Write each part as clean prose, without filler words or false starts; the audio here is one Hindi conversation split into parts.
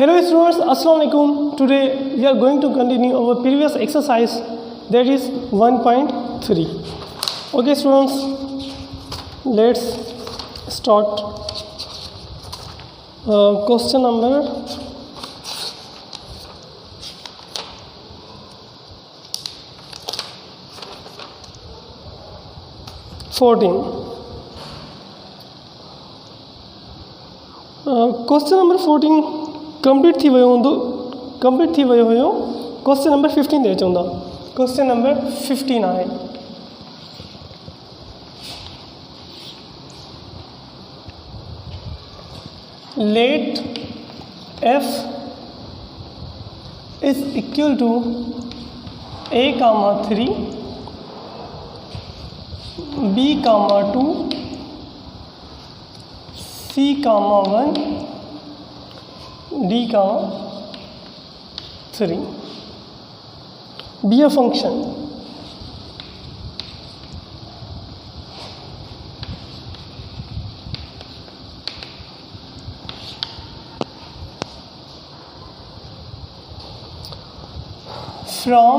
Hello students, Assalamu alaikum. Today we are going to continue our previous exercise, that is 1.3. Okay students, let's start. Question number 14. Question number 14 complete थी वियो हूंदो, कंप्लीट थी वियो हुयो. क्वेश्चन नंबर 15 ॾे चवंदा. क्वेश्चन नंबर 15 आहे. Let f is equal to a comma 3 b comma 2 c comma 1 d comma 3 be a function from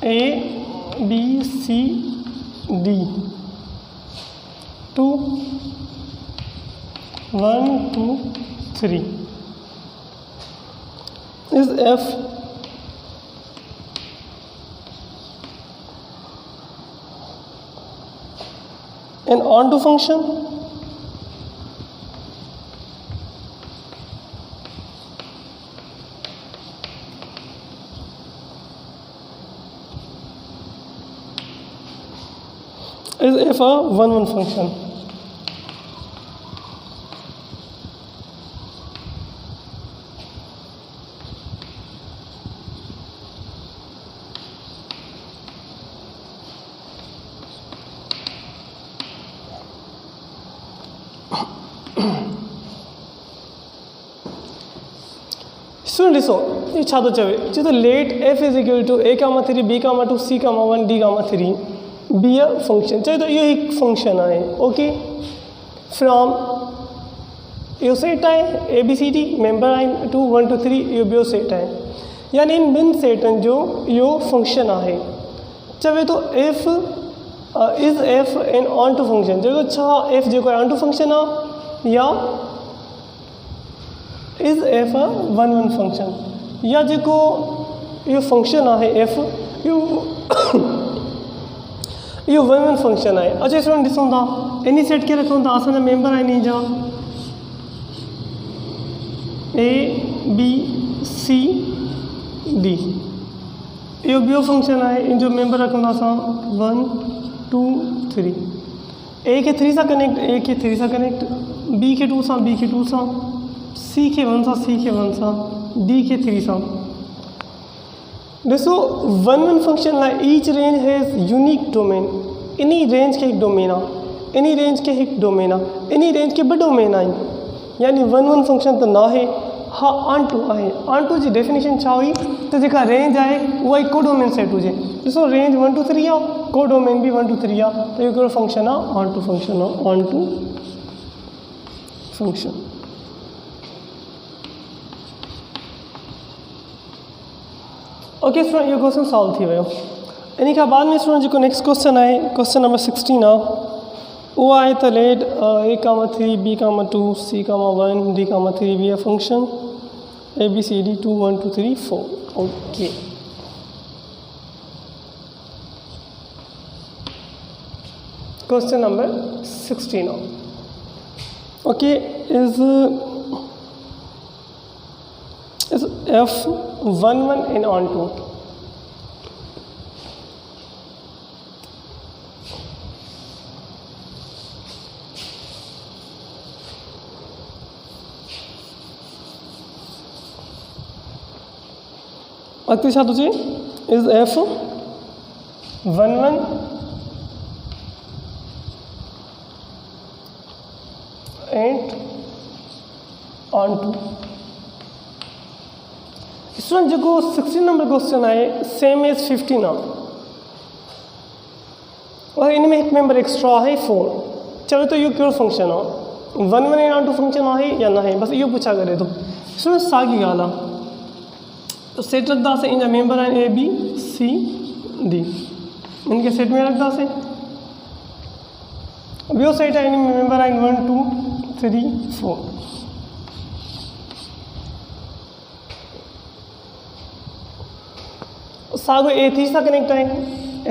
a b c d to 1 2 3 is f an onto function? Is f a one function? सुन ॾिसो ये छा थो चवे, चए थो let F is equal to A comma 3 B comma 2 C comma 1 D comma 3 B a function. चए थो इहो हिकु फंक्शन आहे. ओके, फ्रॉम इहो सेट आहे A B C D member आहिनि 2 1 2 3 इहो ॿियो सेट आहे, यानी इन ॿिनि सेटनि जो इहो फंक्शन आहे. चवे थो F is F an onto function. चए थो छा एफ जेको आहे ऑन टू फंक्शन आहे या is F a one function, या जेको इहो फंक्शन आहे एफ इहो वन फंक्शन आहे. अच्छा स्टूडेंट ॾिसूं था इन सेट खे रखूं था, असांजा मेंबर आहिनि इन जा ए बी सी डी, इहो ॿियो फंक्शन आहे. इन जो मेंबर रखूं था असां 1 2 3. ए खे 3 सां कनेक्ट, ए खे 3 सां कनेक्ट, बी खे 2 सां, बी खे 2 सां, सी खे 1 सां, सी खे 1 सां, डी खे 3 सां. ॾिसो वन फंक्शन लाइ each range has unique domain. In range खे हिकु डोमेन आहे, इन रेंज खे हिकु डोमेन आहे, इन रेंज खे ॿ डोमेन आहिनि, यानी वन फंक्शन त न आहे. हा ऑन टू आहे. ऑन टू जी डेफिनेशन छा हुई त जेका रेंज आहे उहा ई को डोमेन सेट हुजे. ॾिसो रेंज 1 2 3 आहे, को डोमेन बि 1 2 3 आहे, त इहो कहिड़ो फंक्शन आहे? ऑन टू फंक्शन आहे. Onto function. Okay student, इहो क्वेश्चन सॉल्व थी वियो. इन खां बाद में स्टूडेंट जेको नेक्स्ट क्वेश्चन आहे, क्वेश्चन नंबर 16 आहे. उहो आहे त let A comma 3 B comma 2 C comma 1 D comma 3 B a function A B C D 2 1 2 3 4. Okay, question number 16 आहे. Okay, is f 1 1 in onto? अगते छा थो चए? Is F 1 1 and onto. Student जेको 16 नंबर क्वेश्चन आहे सेम एज 15 आहे, और इन में एक मेंबर एक्स्ट्रा है 4. चलो तो यो कहिड़ो फंक्शन आहे 1 1 n on 2 फंक्शन आहे या न आहे बस इहो पुछा करे थो स्टूडेंट साॻी ॻाल्हि आहे सेट रखंदासीं इन जा मेंबर आहिनि A B C D इनखे सेट में रखंदासीं ॿियो सेट आहे इन में मेंबर आहिनि 1 2 3 4 साॻियो A3 सां कनेक्ट आहे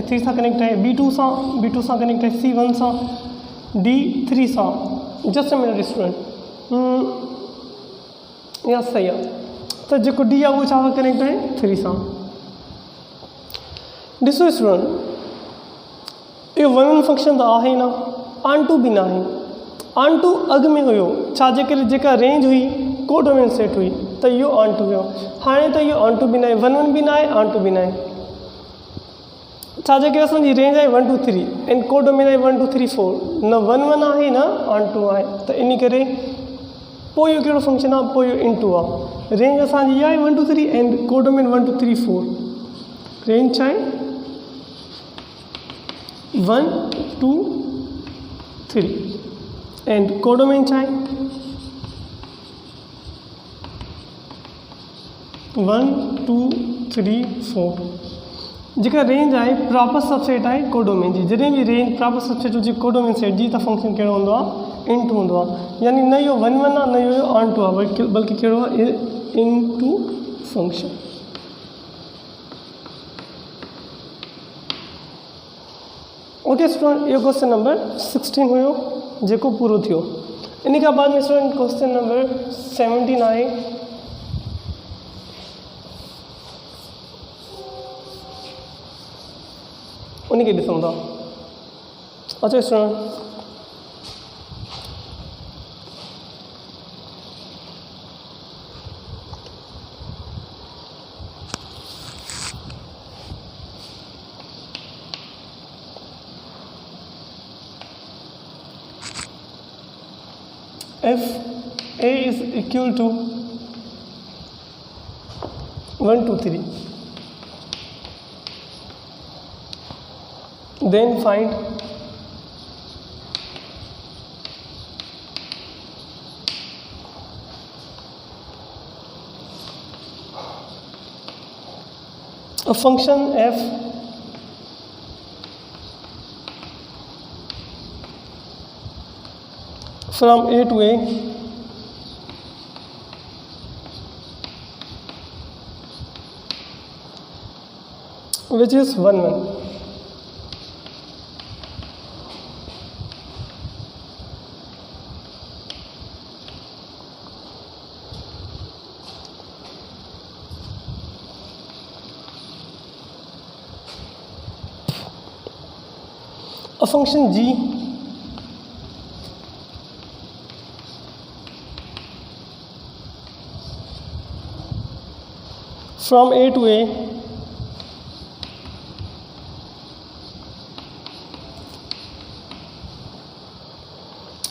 A3 सां कनेक्ट आहे B2 सां कनेक्ट आहे C1 सां D3 सां जस्ट अ मिनट स्टूडेंट या सही आहे त जेको D आहे उहो छा सां कनेक्ट आहे 3 सां ॾिसो स्टूडेंट इहो 1 1 फंक्शन त आहे न ऑन टू बि न आहे ऑन टू अॻु में हुयो छाजे करे जेका रेंज हुई कोडोमेन सेट हुई त इहो ऑन टू वियो हाणे त इहो ऑन टू बि न आहे 1 1 बि न आहे ऑन टू बि न आहे छाजे करे असांजी रेंज आहे 1 2 3 एंड कोडोमेन आहे 1 2 3 4 न 1 1 आहे न ऑन टू आहे त इन करे पोइ इहो कहिड़ो फंक्शन आहे पोइ इहो इन टू आहे रेंज असांजी आहे 1 2 3 एंड कोडोमेन 1 2 3 4 रेंज छा आहे 1 2 3 एंड कोडोमेन छा आहे 1 2 3 4 जेका रेंज आहे प्रॉपर सबसेट आहे कोडोमेन जी जॾहिं बि रेंज प्रॉपर सबसेट हुजे कोडोमेन सेट जी त फंक्शन कहिड़ो हूंदो आहे इन टू हूंदो आहे यानी न इहो 1 1 आहे न इहो ऑन टू आहे बल्कि कहिड़ो आहे इन टू फंक्शन ओके स्टूडेंट इहो क्वेश्चन नंबर 16 हुयो जेको पूरो थियो इन खां बाद में स्टूडेंट क्वेश्चन नंबर 17 आहे उनखे ॾिसूं था अच्छा student if A is equal to 1 2 3 then find a function f from A to A which is 1 1 a function g from A to A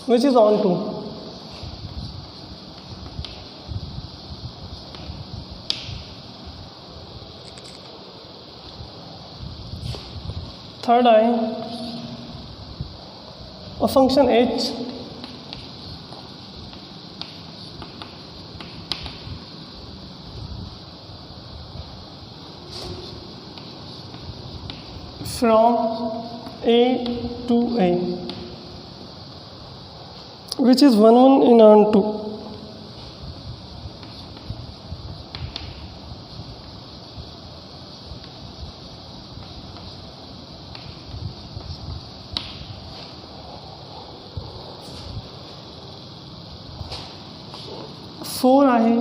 which is on to third I a function h from A to A which is 1 1 in on 2 4 आहे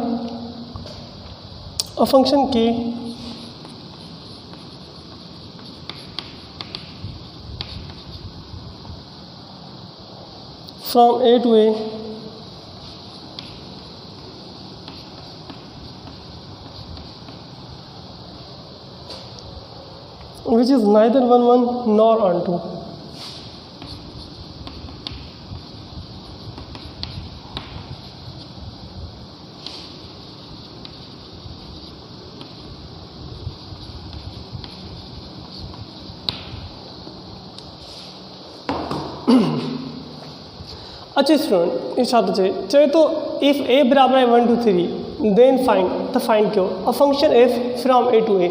a function k from A to A which is neither 1 1 nor on 2 अच्छा स्टूडेंट ये छा थो चए तो इफ़ ए बराबर है 1 2 3 देन फाइंड त फाइंड कयो a function f from A to A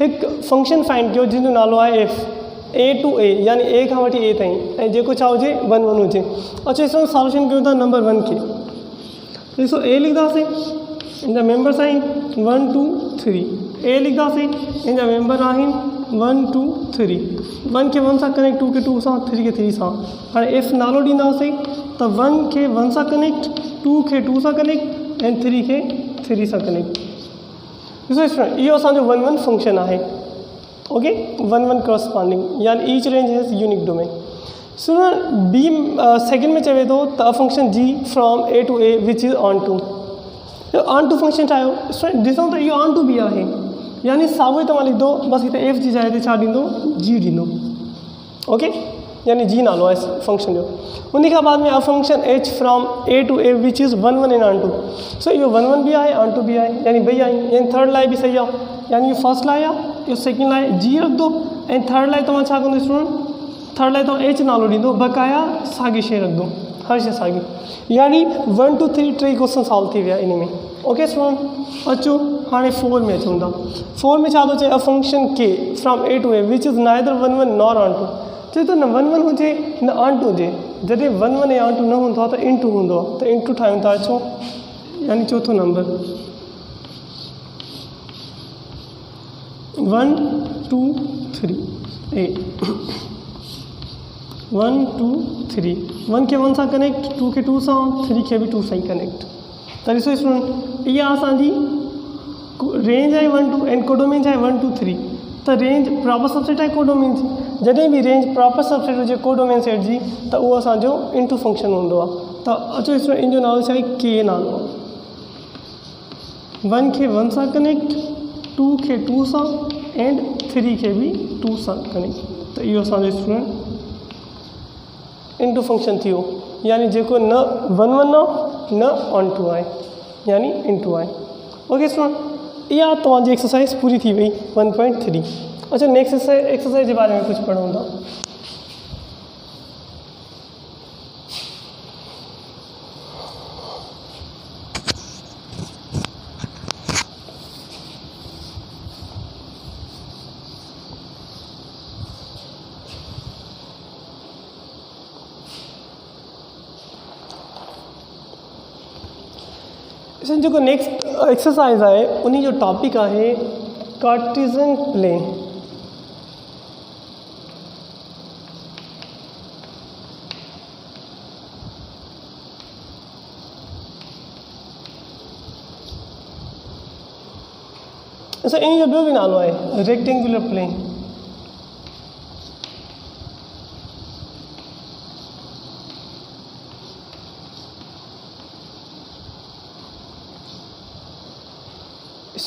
एक फंक्शन फाइंड कयो जिन नालो है एफ ए टू ए यानी ए का वठी ए ताईं ऐं जेको छा हुजे 1 1 हुजे। अच्छा स्टूडेंट सॉल्यूशन कयूं था नंबर 1 के ॾिसो ए लिखंदासीं इन जा मेंबर्स आहिनि 1 2 3 ए लिखंदासीं इन जा मेंबर आहिनि 1 2 3 1 खे 1 सां कनेक्ट 2 खे 2 सां 3 खे 3 सां हाणे एफ नालो ॾींदासीं त 1 खे 1 सां कनेक्ट 2 खे 2 सां कनेक्ट ऐं 3 खे 3 सां कनेक्ट। ॾिसो स्टूडेंट इहो असांजो 1 1 फंक्शन आहे ओके 1 1 करस्पॉन्डिंग यानी each range has unique domain. Student बी सेकेंड में चवे थो त function g from A to A which is onto function ठाहियो स्टूडेंट ॾिसूं त इहो ऑन टू बी आहे यानी साॻियो ई तव्हां लिखंदो बसि हिते एफ जी जाइ ते छा ॾींदो जी ॾींदो ओके यानी जी नालो आहे फंक्शन जो। उन खां बाद में आहे function h from A to A which is 1 1 in onto so इहो 1 1 बि आहे ऑन टू बि आहे यानी ॿई आहिनि यानी थर्ड लाइ बि सही आहे यानी इहो फर्स्ट लाइ आहे इहो सेकेंड लाइ जी रखंदो ऐं थर्ड लाइ तव्हां छा कंदो स्टूडेंट थर्ड लाइ तव्हां एच नालो ॾींदो बक़ाया साॻी शइ रखंदो हर शइ साॻी यानी 1 2 3 टे क्वेश्चन सॉल्व थी विया इन में ओके स्टूडेंट। अचो हाणे 4 में अचूं था 4 में छा थो चए a function k from A to A which is neither 1 1 nor onto चए थो न 1 1 हुजे न ऑन टू हुजे जॾहिं 1 1 ऐं ऑन टू न हूंदो आहे त इंटू हूंदो आहे त इंटू ठाहियूं था अचो यानी चौथो नंबर 1 2 3 ए 1 2 3 1 खे 1 सां कनेक्ट 2 खे 2 सां 3 खे बि 2 सां ई कनेक्ट त ॾिसो स्टूडेंट इहा असांजी रेंज आहे 1 2 एंड कोडोमेन आहे 1 2 3 त रेंज प्रॉपर सबसेट आहे कोडोमेन जी जॾहिं बि रेंज प्रॉपर सबसेट हुजे कोडोमेन सेट जी त उहो असांजो इंटू फंक्शन हूंदो आहे त अचो स्टूडेंट इन जो नालो छा आहे के नालो 1 खे 1 सां कनेक्ट 2 खे 2 सां एंड 3 खे बि 2 सां कनेक्ट त इहो असांजो स्टूडेंट इंटू फंक्शन थियो यानी जेको न 1 1 आहे न ऑन टू आहे यानी इंटू आहे ओके स्टूडेंट इहा तव्हांजी एक्सरसाइज पूरी थी वई 1.3। अच्छा नेक्स्ट एक्सरसाइज के बारे में कुछ पढ़ूँ था जो नेक्स्ट एक्सरसाइज है उन्हीं जो टॉपिक है कार्टेशियन प्लेन। अच्छा इन जो ॿियो बि नालो है रेक्टेंगुलर प्लेन।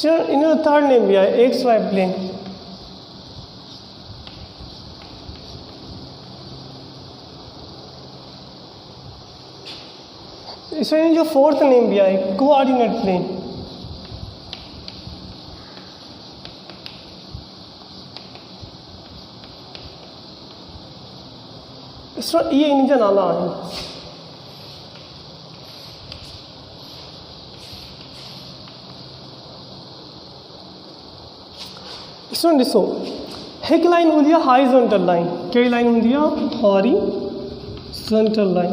इन जो थर्ड नेम भी है एक्स वाई प्लेन। इसमें इन जो फोर्थ नेम भी है कोऑर्डिनेट प्लेन। इसमें ये इन जा नाला है। इसमें ॾिसो एक लाइन होंगी है हॉरिजॉन्टल लाइन। कहिड़ी लाइन होंगी है हॉरिजॉन्टल लाइन।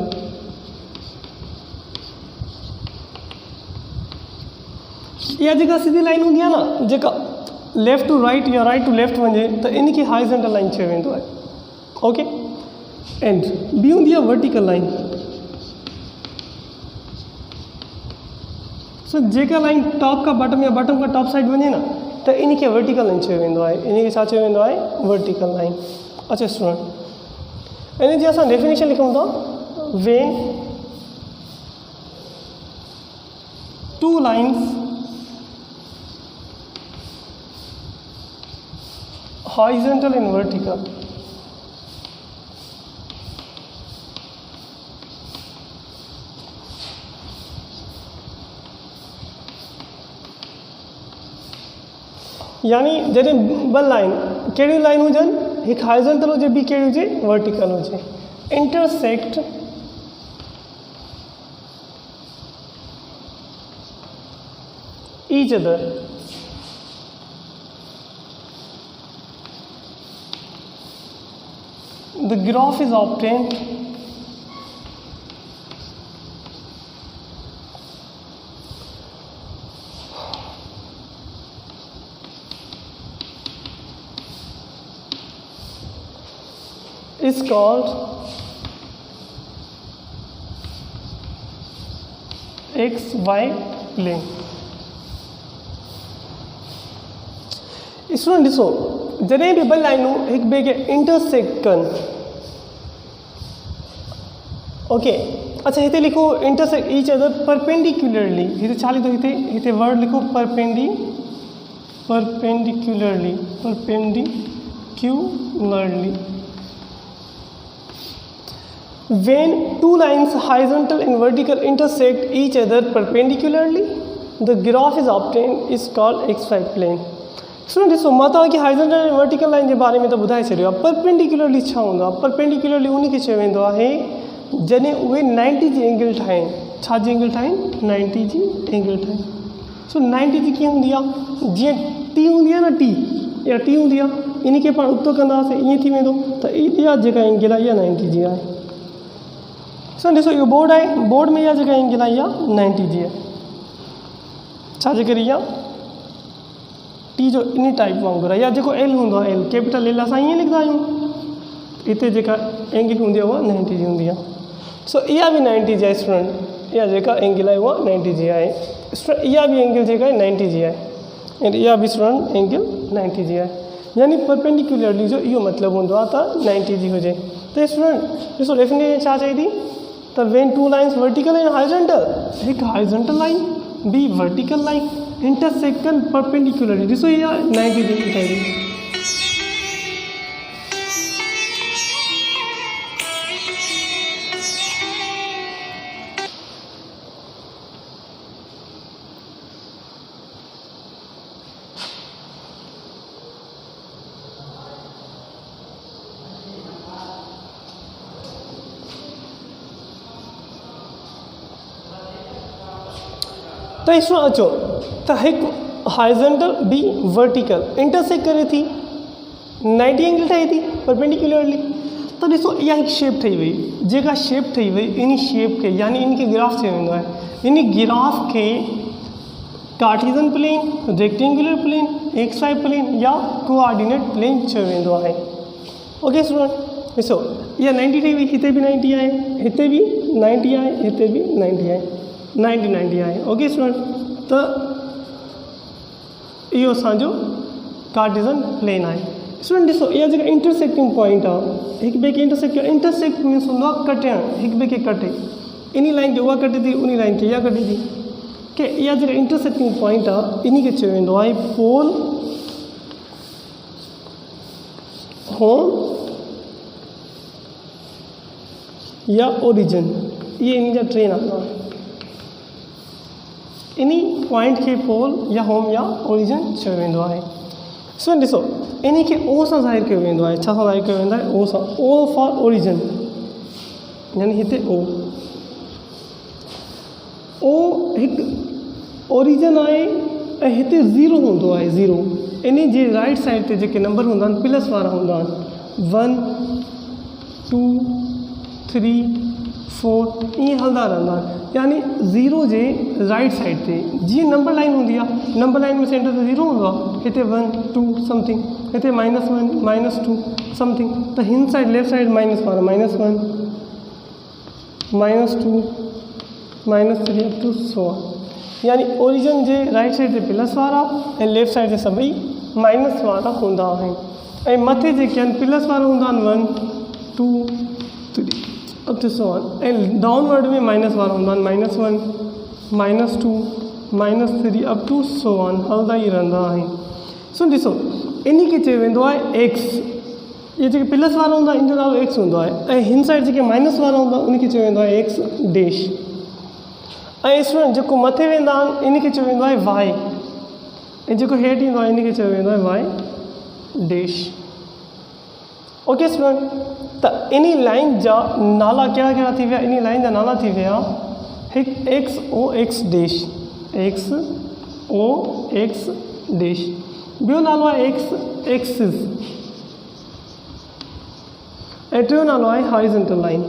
या जेका सीधी लाइन होंगी है ना जेका लेफ्ट टू राइट या राइट टू लेफ्ट वञे तो इनके हॉरिजॉन्टल लाइन चयो वेंदो है ओके। एंड बी होंगी है वर्टिकल लाइन। सो जेका लाइन टॉप का बॉटम या बॉटम का टॉप साइड वञे ना तो इनके वर्टिकल लाइन चयो वेंदो आहे। इनके छा चयो वेंदो आहे वर्टिकल लाइन। अच्छा स्टूडेंट इन जी असां डेफिनेशन लिखूं था when two lines horizontal and vertical यानी जैसे ब लाइन कड़ी लाइन हुजन एक हॉरिजॉन्टल हुजे बी कड़ी हुजे वर्टिकल हुजे intersect each other. The graph is obtained is called XY plane. Student ॾिसो जॾहिं बि ॿ लाइनूं हिक ॿिए खे इंटरसेक्ट कनि, ओके, अच्छा हिते लिखो इंटरसेक्ट ईच अदर परपेंडिकुलरली, हिते छा लिखो, हिते वर्ड लिखो perpendicularly When two lines horizontal and vertical intersect each other perpendicularly, the graph is obtained is called XY plane. Student ॾिसो मां तव्हांखे हॉरिज़ॉन्टल ऐं वर्टिकल लाइन जे बारे में त ॿुधाए छॾियो आहे। परपेंडिकुलरली छा हूंदो आहे? परपेंडिकुलरली उन खे चयो वेंदो आहे जॾहिं उहे 90 जी एंगल ठाहिनि। छा जी एंगल ठाहिनि? 90 जी एंगल ठाहिनि। सो 90 जी कीअं हूंदी आहे? जीअं टी हूंदी आहे न, टी हूंदी आहे, इन खे पाण उतो कंदासीं ईअं थी वेंदो, त इहा जेका एंगल आहे इहा 90 जी आहे। सो ॾिसो इहो बोर्ड आहे, बोर्ड में इहा जेका एंगल आहे इहा 90 जी आहे। छाजे करे? इहा टी जो इन टाइप वांगुरु आहे, या जेको एल हूंदो आहे, एल कैपिटल एल असां ईअं लिखंदा आहियूं, हिते जेका एंगल हूंदी आहे उहा 90 जी हूंदी आहे। सो इहा बि 90 जी आहे स्टूडेंट, इहा जेका एंगल आहे उहा 90 जी आहे। स्टूडेंट इहा बि एंगल जेका आहे 90 जी आहे, ऐं इहा बि स्टूडेंट एंगल 90 जी आहे। यानी परपेंडिकुलरली जो इहो मतिलबु हूंदो आहे त 90 जी हुजे। त स्टूडेंट ॾिसो डेफिनेशन छा चई थी त when two lines vertical and horizontal, हिकु हॉरिज़ॉन्टल लाइन ॿी वर्टिकल लाइन इंटरसेक्ट परपेंडिकुलरली, ॾिसो इहा 90 जी ठही थी। त इसमें अचो त हिकु हॉरिज़ॉन्टल ॿी वर्टिकल इंटरसेक्ट करे थी, 90 एंगल ठाही थी परपेंडिकुलरली। त ॾिसो इहा हिकु शेप ठही वई, जेका शेप ठही वई इन शेप खे यानी इन खे ग्राफ चयो वेंदो आहे। इन ग्राफ खे Cartesian plane, rectangular plane, XY plane या कोऑर्डिनेट प्लेन चयो वेंदो आहे। ओके स्टूडेंट ॾिसो इहा 90 ठही वई, हिते बि 90 आहे, हिते बि 90 आहे, हिते बि 90 आहे, 90 आहे। ओके स्टूडेंट, त इहो असांजो कार्टेशियन प्लेन आहे। स्टूडेंट ॾिसो इहा जेका इंटरसेक्टिंग पॉइंट आहे, हिकु ॿिए खे इंटरसेक्ट मीन्स हूंदो आहे कटियणु, हिकु ॿिए खे कटे, इन लाइन खे उहा कटे थी, उन लाइन खे इहा कटे थी, की इहा जेका इंटरसेक्टिंग पॉइंट आहे इन खे चयो वेंदो आहे पोल, होम या ओरिजिन। इहे इन जा टे नाला आहिनि। इन पॉइंट खे पोल या होम या ओरिजिन चयो वेंदो आहे। सो ॾिसो इन खे ओ सां ज़ाहिर कयो वेंदो आहे। छा सां ज़ाहिर कयो वेंदो आहे? ओ सां। ओ फॉर ओरिजिन, यानी हिते ओ हिकु ओरिजिन आहे ऐं हिते ज़ीरो हूंदो आहे। ज़ीरो इन जे राइट साइड ते जेके नंबर हूंदा आहिनि प्लस वारा हूंदा आहिनि, 1 2 3 4 ईअं हलंदा रहंदा आहिनि। यानी ज़ीरो जे राइट साइड ते जीअं नंबर लाइन हूंदी आहे, नंबर लाइन में सेंटर ते ज़ीरो हूंदो आहे, हिते 1 2 समथिंग, हिते -1 -2 समथिंग, त हिन साइड लेफ्ट साइड माइनस वारा -1 -2 -3 अप टू सो। यानी ओरिजिन जे राइट साइड ते प्लस वारा ऐं लेफ्ट साइड ते सभई माइनस वारा हूंदा आहिनि, ऐं मथे जेके आहिनि प्लस वारा हूंदा आहिनि 1 2 3 अप टू सो ऑन, ऐं डाउनवर्ड में माइनस वारा हूंदा आहिनि -1 -2 -3 अप टू सो ऑन, हलंदा ई रहंदा आहिनि। सो ॾिसो इन खे चयो वेंदो आहे एक्स। इहे जेके प्लस वारा हूंदा इन जो नालो एक्स हूंदो आहे, ऐं हिन साइड जेके माइनस वारा हूंदा उन खे चयो वेंदो आहे एक्स डैश। ऐं स्टूडेंट जेको मथे वेंदा आहिनि इन खे चयो वेंदो आहे वाई, ऐं जेको हेठि ईंदो आहे इन खे चयो वेंदो आहे वाई डैश। ओके स्टूडेंट, त इन लाइन जा नाला कहिड़ा कहिड़ा थी विया? इन लाइन जा नाला थी विया हिकु X O X dash, X O X dash. ॿियो नालो आहे एक्सिस ऐं टियों नालो आहे हॉरिजॉन्टल लाइन।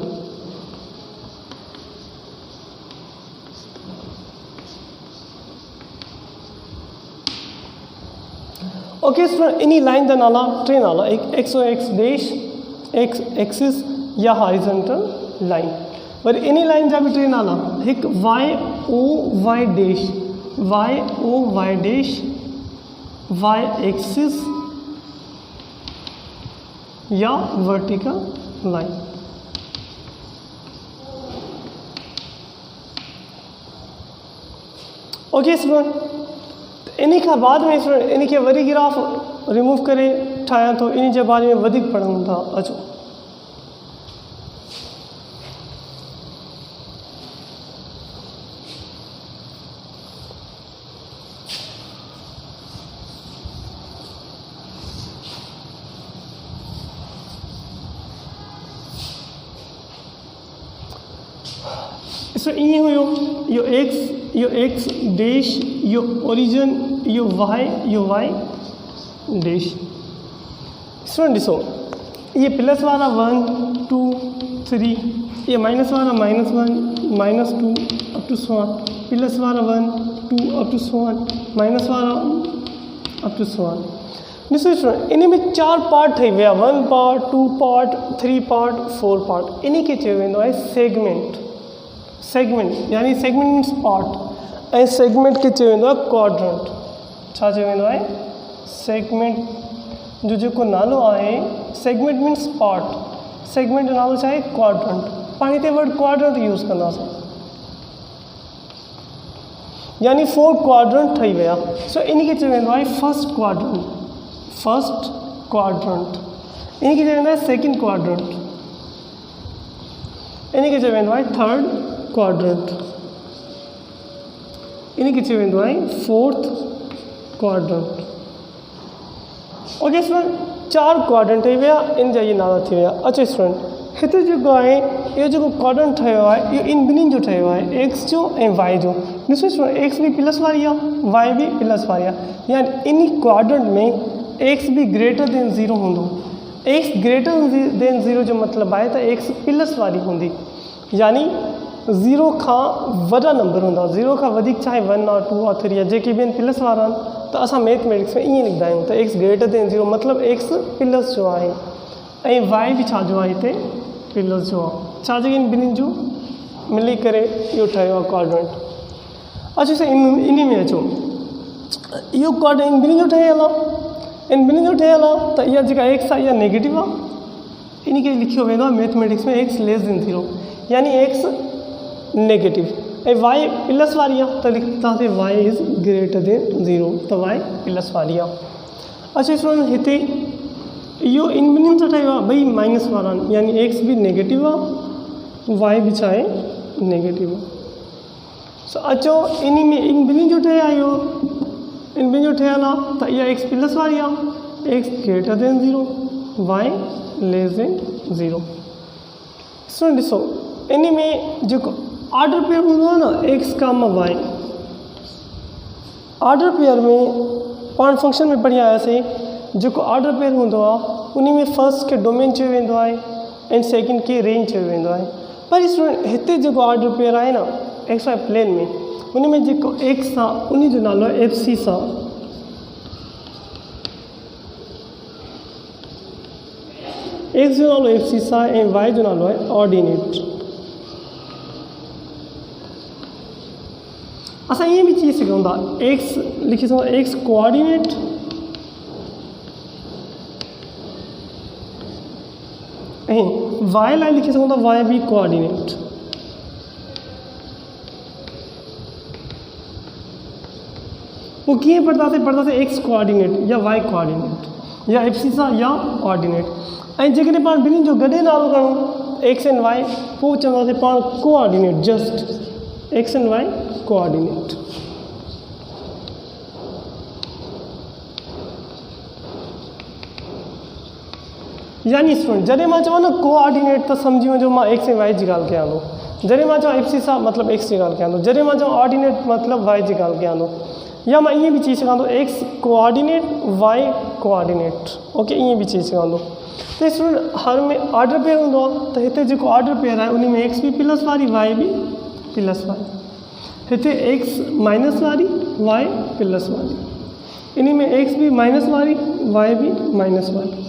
ओके स्टूडेंट, इन्हीं लाइन का नाला टे नाला, एक X O X dash, X axis या हॉरिजॉन्टल लाइन। पर इन्हीं लाइन जा भी टे नाला, एक Y O Y dash, Y O Y dash, Y axis या वर्टिकल लाइन। ओके स्टूडेंट, इन्हीं का बाद में स्टूडेंट इन्हीं के वरी ग्राफ रिमूव करे ठाया तो इन्हीं के बारे में वधिक पढ़ूं था। अचो इसमें ये हुयो यो एक्स डैश, यो ओरिजिन, यो वाई डैश। स्टूडेंट ॾिसो, ये प्लस वाला 1 2 3, ये माइनस वाला -1 -2 up to so on, plus वाला 1 2 up to so on, minus वाला अप टू सो ऑन। ॾिसो स्टूडेंट, इन में 4 पार्ट ठही विया, 1 पार्ट 2 पार्ट 3 पार्ट 4 पार्ट। इन्हीं के चयो वेंदो आहे सेगमेंट। सेगमेंट यानी सेगमेंट मीन्स पार्ट, ऐं सेगमेंट के चयो वेंदो आहे क्वाड्रेंट। छा चयो वेंदो आहे? सेगमेंट जो जेको नालो आहे, सेगमेंट मीन्स पार्ट, सेगमेंट जो नालो छा आहे? क्वाड्रेंट। पाण हिते वर्ड क्वाड्रेंट यूज़ कंदासीं, यानी 4 क्वाड्रेंट ठही विया। सो इन खे चयो वेंदो आहे फर्स्ट क्वाड्रेंट, फर्स्ट क्वाड्रेंट। इन खे चयो वेंदो आहे सेकेंड क्वाड्रेंट, इन खे चयो वेंदो आहे थर्ड क्वाड्रेंट, इन खे चयो वेंदो आहे fourth quadrant. Okay student, 4 quadrant ठही विया, इन जा इहे नाला थी विया। अच्छा स्टूडेंट, हिते जेको आहे इहो जेको क्वाड्रेंट ठहियो आहे, इहो इन ॿिन्हिनि जो ठहियो आहे, एक्स जो ऐं वाई जो। ॾिसो स्टूडेंट, एक्स भी प्लस वारी आहे, वाई भी प्लस वारी आहे, यानी इन क्वाड्रेंट में एक्स भी ग्रेटर देन 0 हूंदो। एक्स ग्रेटर देन 0 जो मतलब आहे त एक्स प्लस वारी हूंदी, यानी 0 खां वॾा नंबर हूंदा, 0 खां वधीक चाहे 1 और 2 और 3 या जेके भी आहिनि प्लस वारा आहिनि, त असां मैथमेटिक्स में ईअं लिखंदा आहियूं त एक्स ग्रेटर देन 0 मतलब एक्स प्लस जो आहे, ऐं वाई भी छा जो आहे हिते प्लस जो आहे। छा जे इन ॿिन्हिनि जो मिली करे इहो ठहियो आहे क्वाड्रेंट। अच्छा सर, इन में अचो, इहो क्वाड्रेंट इन ॿिन्हिनि जो ठहियल आहे, इन ॿिन्हिनि जो ठहियल आहे, त इहा जेका एक्स आहे इहा नेगेटिव आहे, इन खे लिखियो वेंदो आहे मैथमेटिक्स में एक्स लेस देन 0, यानी एक्स नेगेटिव, ऐं वाई प्लस वारी आहे त लिखंदासीं वाई इज़ ग्रेटर देन 0, त वाई प्लस वारी आहे। अच्छा स्टूडेंट, हिते इहो इन ॿिन्हिनि सां ठहियो आहे, ॿई माइनस वारा आहिनि, यानी एक्स भी नेगेटिव आहे, वाई भी छा आहे नेगेटिव आहे। सो अचो, इन में इन ॿिन्हिनि जो ठहियो आहे, इहो इन ॿिन्हिनि जो ठहियल आहे, त इहा एक्स प्लस वारी आहे, X greater than 0, Y less than 0। Student ॾिसो, इन में जेको ऑर्डर पेयर हूंदो आहे न, X comma Y, order pair में पाण फंक्शन में पढ़ी आयासीं, जेको ऑर्डर पेयर हूंदो आहे उन में फर्स्ट खे डोमेन चयो वेंदो आहे ऐं सेकेंड खे रेंज चयो वेंदो आहे। पर स्टूडेंट, हिते जेको ऑर्डर पेयर आहे न एक्स वाई प्लेन में, उन में जेको एक्स आहे उन जो नालो आहे एब्सिस आहे, एक्स जो नालो एब्सिस आहे ऐं वाई जो नालो आहे ऑर्डिनेट। असां ईअं बि चई सघूं था, एक्स लिखी सघूं एक्स कोऑर्डिनेट ऐं वाई लाइ लिखी सघूं था वाई बी कोऑर्डिनेट। पोइ कीअं पढ़ंदासीं एक्स कोऑर्डिनेट या वाई कोऑर्डिनेट या एब्सिसा या ऑर्डिनेट। ऐं जेकॾहिं पाण ॿिन्हिनि जो गॾे नालो खणूं एक्स एंड वाई, पोइ चवंदासीं पाण coordinate, just X and Y coordinate. यानी स्टूडेंट, जॾहिं मां चवां न कोऑर्डिनेट त सम्झी वञो मां एक्स ऐं वाई जी ॻाल्हि कयां थो, जॾहिं मां चवां एब्सिसा मतिलबु एक्स जी ॻाल्हि कयां थो, जॾहिं मां चवां ऑर्डिनेट मतिलबु वाई जी ॻाल्हि कयां थो। या मां ईअं बि चई सघां थो X coordinate Y coordinate, okay ईअं बि चई सघां थो। त स्टूडेंट हर में ऑर्डर पेयर हूंदो आहे, त हिते जेको ऑर्डर पेयर आहे उन में एक्स बि प्लस वारी वाई बि प्लस वारी, हिते एक्स माइनस वारी वाई प्लस वारी, इन में एक्स बि माइनस वारी वाई बि माइनस वारी,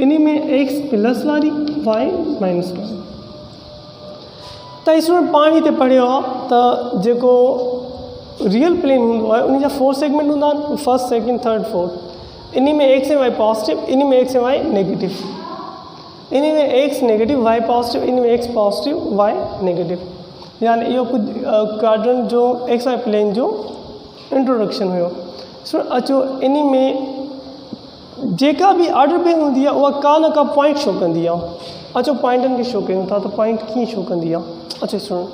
इन में एक्स प्लस वारी वाई माइनस वारी। त स्टूडेंट पाण हिते पढ़ियो आहे त जेको रियल प्लेन हूंदो आहे उन जा 4 सेगमेंट हूंदा आहिनि, फर्स्ट सेकेंड थर्ड फोर्थ। इन में एक्स ऐं वाई पॉजिटिव, इन में एक्स ऐं वाई नेगेटिव, इन में एक्स नेगेटिव वाई पॉजिटिव, इन में एक्स पॉजिटिव वाई नेगेटिव। यानी इहो कुझु क्वाड्रेंट जो एक्स वाई प्लेन जो इंट्रोडक्शन हुयो। सो अचो इन में जेका बि ऑर्डर पेयर हूंदी आहे उहा का न का पॉइंट शो कंदी आहे। अचो पॉइंटनि खे शो कयूं था, त पॉइंट कीअं शो कंदी आहे। अच्छा स्टूडेंट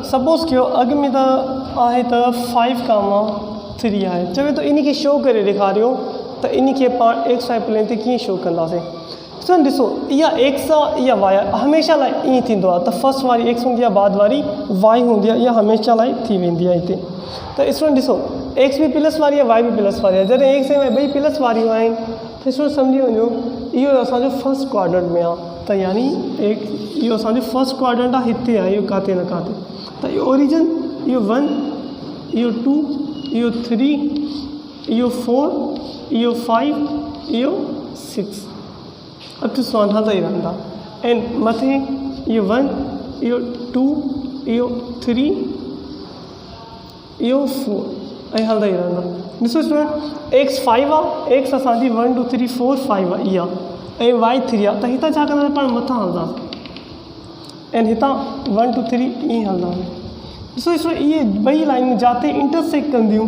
सपोज़ कयो अॻु में त आहे त 5,3 आहे, चवे थो इन खे शो करे ॾेखारियो त इन खे पाण एक्स वाई प्लेन ते कीअं शो कंदासीं। स्टूडेंट ॾिसो इहा एक्स आहे, इहा वाई आहे, हमेशह लाइ ईअं थींदो आहे त फर्स्ट वारी एक्स हूंदी आहे, बाद वारी वाई हूंदी आहे, इहा हमेशह लाइ थी वेंदी आहे हिते। त स्टूडेंट ॾिसो एक्स बि प्लस वारी आहे, वाई बि प्लस वारी आहे। जॾहिं एक्स ऐं वाई ॿई प्लस वारियूं आहिनि त स्टूडेंट सम्झी वञो इहो असांजो फर्स्ट क्वाड्रेंट में आहे, त यानी इहो असांजो फर्स्ट क्वाड्रेंट आहे, हिते आहे, इहो काथे न काथे। त इहो ओरिजिन, इहो 1, इहो 2, इहो 3, इहो 4, इहो 5, इहो 6 अप टू सॉन हलंदा ई रहंदा। एंड मथे इहो 1, इहो 2, इहो 3, इहो 4 ऐं हलंदा ई रहंदा। ॾिसो स्टूडेंट एक्स 5 आहे, एक्स असांजी 1 2 3 4 5 आहे इहा, ऐं वाई 3 आहे, त हितां छा कंदासीं पाण मथां हलंदासीं, एंड हितां 1 2 3 ईअं हलंदासीं। ॾिसो स्टूडेंट इहे ॿई लाइनूं जिते इंटरसेक्ट कंदियूं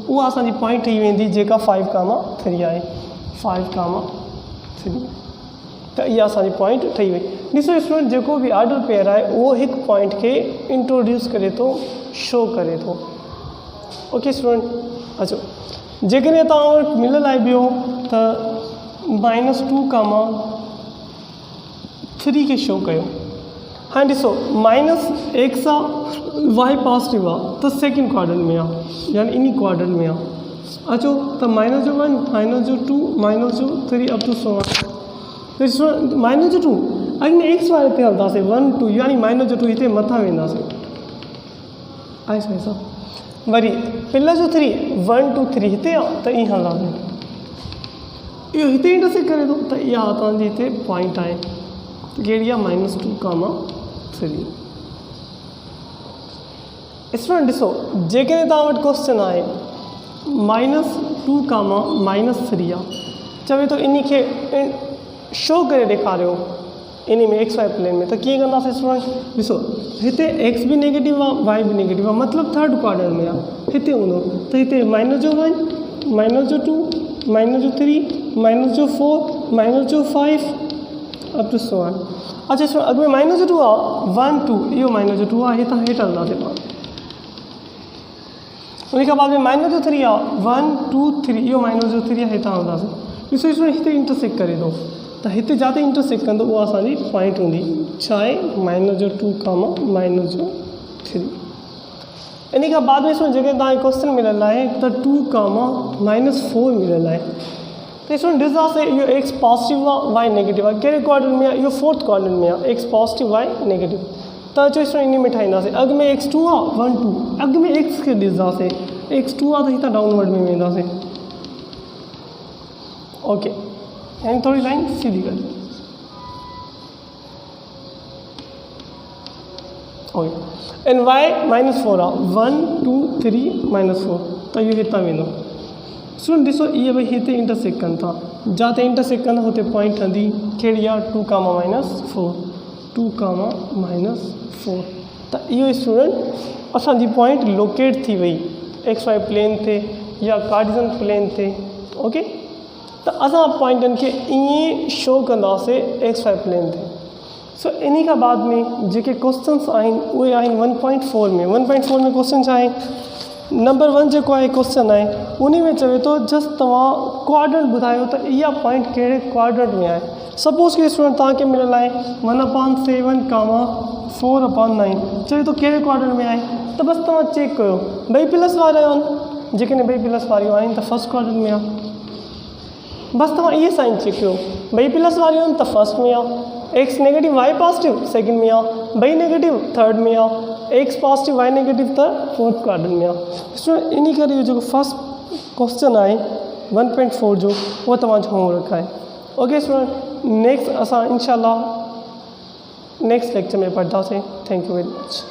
उहा असांजी पॉइंट ठही वेंदी जेका 5,3 आहे, 5,3 त इहा असांजी पॉइंट ठही वई। ॾिसो स्टूडेंट जेको बि ऑर्डर पेयर आहे उहो हिकु पॉइंट खे इंट्रोड्यूस करे थो, शो करे थो। ओके स्टूडेंट अचो जेकॾहिं तव्हां वटि मिलियलु आहे ॿियो त -2,3 खे शो कयो। हाणे ॾिसो माइनस एक्स आहे, वाई पॉजिटिव आहे, त सेकेंड क्वाड्रेंट में आहे, यानी इन क्वाड्रेंट में आहे। अचो त -1 -2 -3 अप टू 100। त -2 अॻु में एक्स वारे ते हलंदासीं 1 2, यानी -2 हिते मथां वेंदासीं, आहे साईं साहब। वरी +3 1 2 3 हिते आहे, त ईअं हलंदासीं, इहो हिते इंटरसेक्ट करे थो, त इहा तव्हांजी हिते पॉइंट आहे, कहिड़ी आहे -2,3। स्टूडेंट ॾिसो जेकॾहिं तव्हां वटि क्वेश्चन आहे -2,-3 आहे, चवे थो इन खे शो करे ॾेखारियो इन में एक्स वाई प्लेन में, त कीअं कंदासीं स्टूडेंट। ॾिसो हिते एक्स बि नेगेटिव आहे, वाई बि नेगेटिव आहे, मतिलबु थर्ड क्वाड्रेंट में आहे, हिते हूंदो त हिते -1 -2 -3 -4 -5 अप टू 100। अच्छा स्टूडेंट अॻु में -2 आहे, 1 2 इहो -2 आहे, हितां हेठि हलंदासीं पाण। उन खां बाद में -3 आहे, 1 2 3 इहो -3 आहे, हितां हलंदासीं। ॾिसो स्टूडेंट हिते इंटरसेक्ट करे थो, त हिते जिते इंटरसेक्ट कंदो उहा असांजी पॉइंट हूंदी, छा आहे -2,-3। इन खां बाद में स्टूडेंट जेके तव्हांखे क्वेश्चन मिलियलु आहे त 2,-4 मिलियलु आहे, त स्टूडेंट ॾिसंदासीं इहो एक्स पॉजिटिव आहे, वाई नेगेटिव आहे, कहिड़े क्वाड्रेंट में आहे, इहो फोर्थ क्वाड्रेंट में आहे, एक्स पॉजिटिव वाई नेगेटिव। त अचो स्टूडेंट इन में ठाहींदासीं, अॻु में x2 आहे 1 2, अॻु में एक्स खे ॾिसंदासीं, x2 आहे त हितां डाउनवर्ड में वेंदासीं। ओके यानी थोड़ी लाइन सीधी कर, ओके। एंड वाई -4 आहे, 1 2 3 -4, त इहो हितां वेंदो। स्टूडेंट ॾिसो इहे भई हिते इंटरसेक्ट कनि था, जिते इंटरसेक्ट कंदा हुते पॉइंट ठहंदी, कहिड़ी आहे 2,-4 2,-4। त इहो स्टूडेंट असांजी पॉइंट लोकेट थी वई एक्स वाई प्लेन ते या कार्टेशियन प्लेन ते। ओके त असां पॉइंटनि खे ईअं शो कंदासीं एक्स वाई प्लेन ते। सो इन खां बाद में जेके क्वेश्चन्स आहिनि उहे आहिनि 1.4 में। 1.4 में क्वेश्चन छा आहे नंबर 1 जो आहे क्वेश्चन आहे उन में चवे तो जस्ट तव्हां क्वाड्रेंट ॿुधायो त इहा पॉइंट कहिड़े क्वाड्रेंट में आहे। सपोज़ कि स्टूडेंट तव्हांखे मिलियल आहे 1/7, 4/9 चवे तो कहिड़े क्वाड्रेंट में आहे त बसि तव्हां चेक कयो ॿई प्लस वारा आहिनि, जेकॾहिं ॿई प्लस वारियूं आहिनि त फर्स्ट क्वाड्रेंट में आहे। बसि तव्हां इहे साइन चेक कयो ॿई प्लस वारियूं आहिनि त फर्स्ट में आहे, X negative Y positive second में आहे, ॿई नेगेटिव थर्ड में आहे, एक्स पॉजिटिव वाई नेगेटिव त फोर्थ क्वाड्रेंट में आहे। स्टूडेंट इन करे इहो जेको फर्स्ट क्वेश्चन आहे 1.4 जो उहो तव्हांजो होमवर्क आहे। ओके स्टूडेंट, नेक्स्ट असां इंशाल्लाह नेक्स्ट लेक्चर में पढ़ंदासीं। Thank you very much.